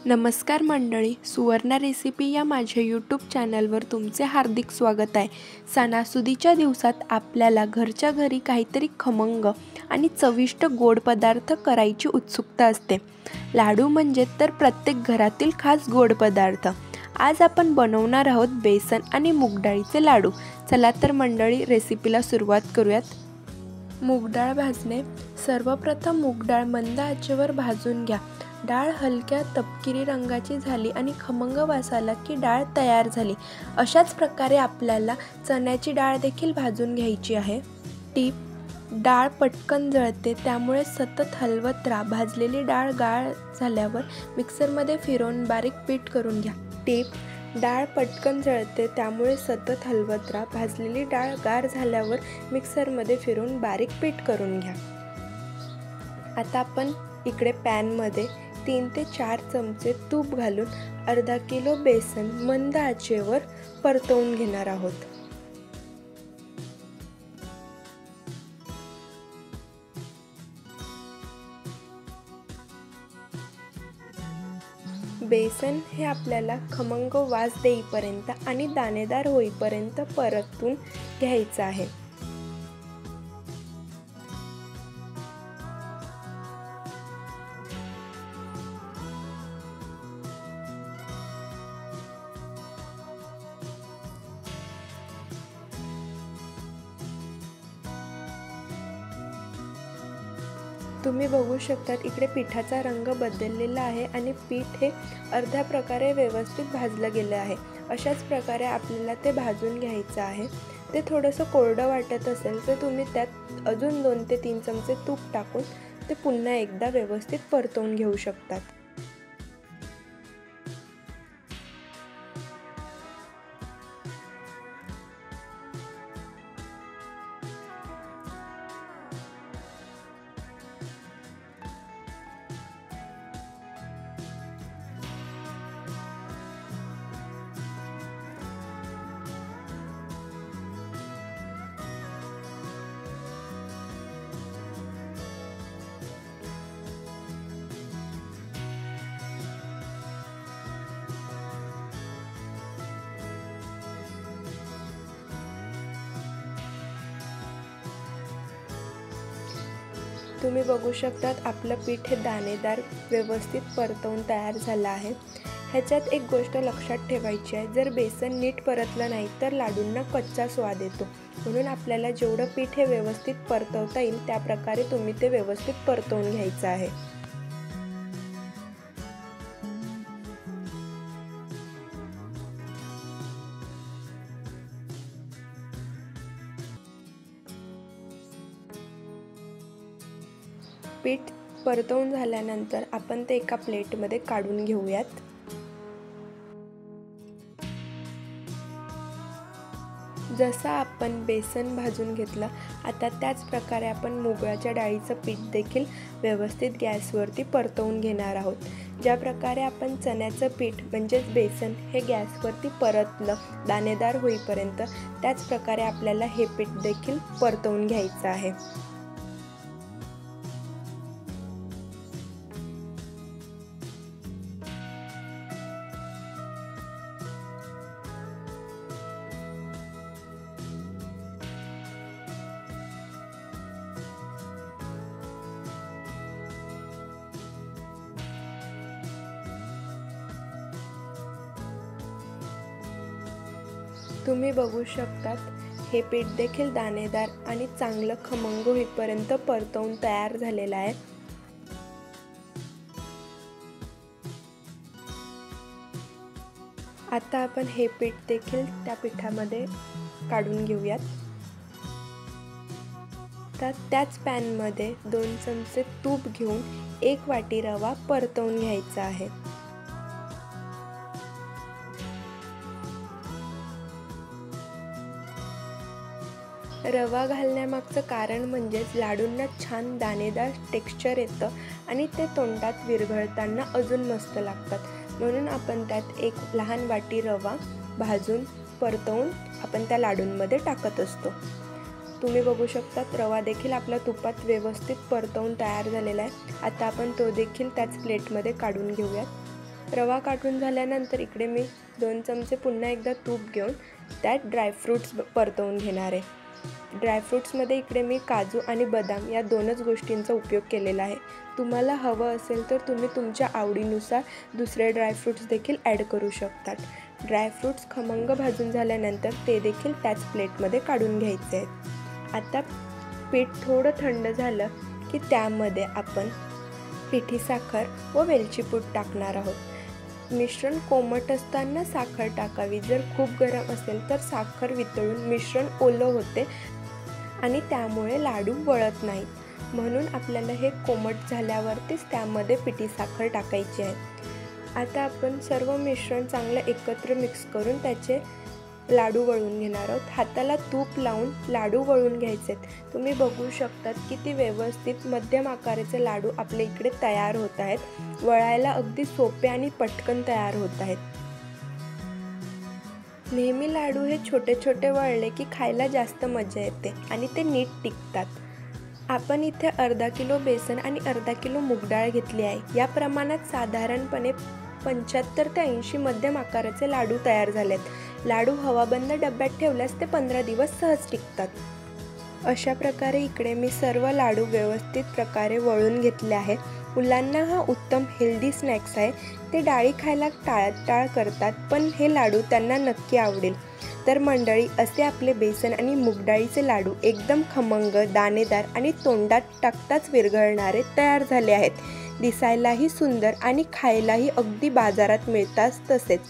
नमस्कार मंडळी, सुवर्णा रेसिपी या माझ्या यूट्यूब चॅनलवर तुमचे हार्दिक स्वागत आहे। सणासुदीच्या दिवसात आपल्याला घरच्या घरी काहीतरी खमंग आणि चविष्ट गोड पदार्थ करायची उत्सुकता असते। लाडू म्हणजे तर प्रत्येक घरातील खास गोड पदार्थ। आज आपण बनवणार आहोत बेसन आणि मूग डाळीचे लाडू। चला तर मंडळी, रेसिपीला सुरुवात करूयात। मूग डाळ भाजणे। सर्वप्रथम मूग डाळ मंद आचेवर भाजून घ्या। डाळ हलक्या तपकिरी रंगाची झाली आणि खमंग वास आला की डाळ तयार झाली। अशाच प्रकारे आपल्याला चण्याची डाळ देखील भाजून घ्यायची आहे। टीप: डाळ पटकन जळते, त्यामुळे सतत हलवत राहा। भाजलेली डाळ गाळ झाल्यावर मिक्सरमध्ये फिरवून बारीक पीठ करून घ्या। टीप: डाळ पटकन जळते, त्यामुळे सतत हलवत राहा। भाजलेली डाळ गार झाल्यावर मिक्सरमध्ये फिरवून बारीक पीठ करून घ्या। आता आपण इकडे पॅनमध्ये 3 ते 4 चमचे तूप घालून अर्धा किलो बेसन मंद आचेवर परतवून घेणार आहोत। बेसन हे आपल्याला खमंग वास देईपर्यंत आणि दाणेदार होईपर्यंत परतून घ्यायचं आहे। तुम्ही बघू शकता इकडे पिठाचा रंग बदललेला आहे आणि पीठ हे अर्ध्या प्रकारे व्यवस्थित भाजलं गेलं आहे। अशाच प्रकारे आपल्याला ते भाजून घ्यायचं आहे। ते थोडंसं कोरडं वाटत असेल तर तुम्ही त्यात अजून 2 ते 3 चमचे तूप टाकून ते पुन्हा एकदा व्यवस्थित परतवून घेऊ शकतात। तुम्ही बघू शकता आपलं पीठ हे दाणेदार व्यवस्थित परतवून तयार झालं आहे। ह्याच्यात एक गोष्ट लक्षात ठेवायची आहे, जर बेसन नीट परतलं नाही तर लाडूंना कच्चा स्वाद येतो। म्हणून आपल्याला जेवढं पीठ हे व्यवस्थित परतवता येईल त्या प्रकारे तुम्ही ते व्यवस्थित परतवून घ्यायचं आहे। पीठ परतवून झाल्यानंतर आपण ते एका प्लेटमध्ये काढून घेऊयात। जसं आपण बेसन भाजून घेतलं, आता त्याच प्रकारे आपण मुगाच्या डाळीचं पीठ देखील व्यवस्थित गॅसवरती परतवून घेणार आहोत। ज्या प्रकारे आपण चण्याचं पीठ म्हणजेच बेसन हे गॅसवरती परतलं दाणेदार होईपर्यंत, त्याच प्रकारे आपल्याला हे पीठ देखील परतवून घ्यायचं आहे। तुम्ही बघू शकतात हे पीठ देखील दाणेदार आणि चांगलं खमंग होईपर्यंत परतवून तयार झालेलं आहे। आता आपण हे पीठ देखील त्या पिठामध्ये काढून घेऊयात। तर त्याच पॅनमध्ये 2 चमचे तूप घेऊन 1 वाटी रवा परतवून घ्यायचा आहे। रवा घालण्यामागचं कारण म्हणजेच लाडूंना छान दाणेदार टेक्स्चर येतं आणि ते तोंडात विरघळताना अजून मस्त लागतात। म्हणून आपण त्यात 1 लहान वाटी रवा भाजून परतवून आपण त्या लाडूंमध्ये टाकत असतो। तुम्ही बघू शकता रवा देखील आपल्या तुपात व्यवस्थित परतवून तयार झालेला आहे। आता आपण तो देखील त्याच प्लेटमध्ये काढून घेऊयात। रवा काढून झाल्यानंतर इकडे मी 2 चमचे पुन्हा एकदा तूप घेऊन त्यात ड्रायफ्रूट्स परतवून घेणार आहे. ड्रायफ्रूट्समध्ये इकडे मी काजू आणि बदाम या 2च गोष्टींचा उपयोग केलेला आहे. तुम्हाला हवं असेल तर तुम्ही तुमच्या आवडीनुसार दुसरे ड्रायफ्रूट्स देखील ॲड करू शकतात. ड्रायफ्रूट्स खमंग भाजून झाल्यानंतर ते देखील त्याच प्लेटमध्ये काढून घ्यायचे आहेत. आता पीठ थोडं थंड झालं की त्यामध्ये आपण पिठी साखर व वेलची पूड टाकणार आहोत. मिश्रण कोमट असताना साखर टाकावी. जर खूप गरम असेल तर साखर वितळून मिश्रण ओलं होते आणि त्यामुळे लाडू वळत नाहीत. म्हणून आपल्याला हे कोमट झाल्यावरतीच त्यामध्ये पिठी साखर टाकायची आहे. आता आपण सर्व मिश्रण चांगलं एकत्र मिक्स करून त्याचे लाडू वळून घेणार आहोत. हाताला तूप लावून लाडू वळून घ्यायचे आहेत. तुम्ही बघू शकतात किती व्यवस्थित मध्यम आकाराचे लाडू आपल्या इकडे तयार होत आहेत. वळायला अगदी सोपे आणि पटकन तयार होत आहेत. नेहमी लाडू हे छोटे छोटे वळले की खायला जास्त मजा येते आणि ते नीट टिकतात. आपण इथे अर्धा किलो बेसन आणि अर्धा किलो मूग डाळ घेतली आहे. या प्रमाणात साधारणपणे 75 ते 80 मध्यम आकाराचे लाडू तयार झालेत. लाडू हवाबंद डब्यात ठेवल्यास ते 15 दिवस सहज टिकतात. अशा प्रकारे इकडे मी सर्व लाडू व्यवस्थित प्रकारे वळून घेतले आहे. मुलांना हा उत्तम हेल्दी स्नॅक्स आहे. ते डाळी खायला टाळाटाळ करतात, पण हे लाडू त्यांना नक्की आवडेल. तर मंडळी, असे आपले बेसन आणि मूग डाळीचे लाडू एकदम खमंग, दाणेदार आणि तोंडात टाकताच विरघळणारे तयार झाले आहेत. दिसायलाही सुंदर आणि खायलाही अगदी बाजारात मिळतात. तसेच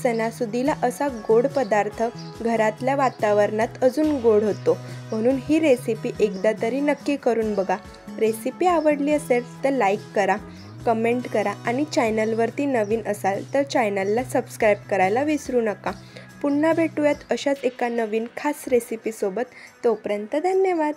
सणासुदीला असा गोड पदार्थ घरातल्या वातावरणात अजून गोड होतो. म्हणून ही रेसिपी एकदा तरी नक्की करून बघा. रेसिपी आवडली असेल तर लाईक करा, कमेंट करा आणि चॅनलवरती नवीन असाल तर चॅनलला सबस्क्राईब करायला विसरू नका. पुन्हा भेटूयात अशाच एका नवीन खास रेसिपीसोबत. तोपर्यंत धन्यवाद.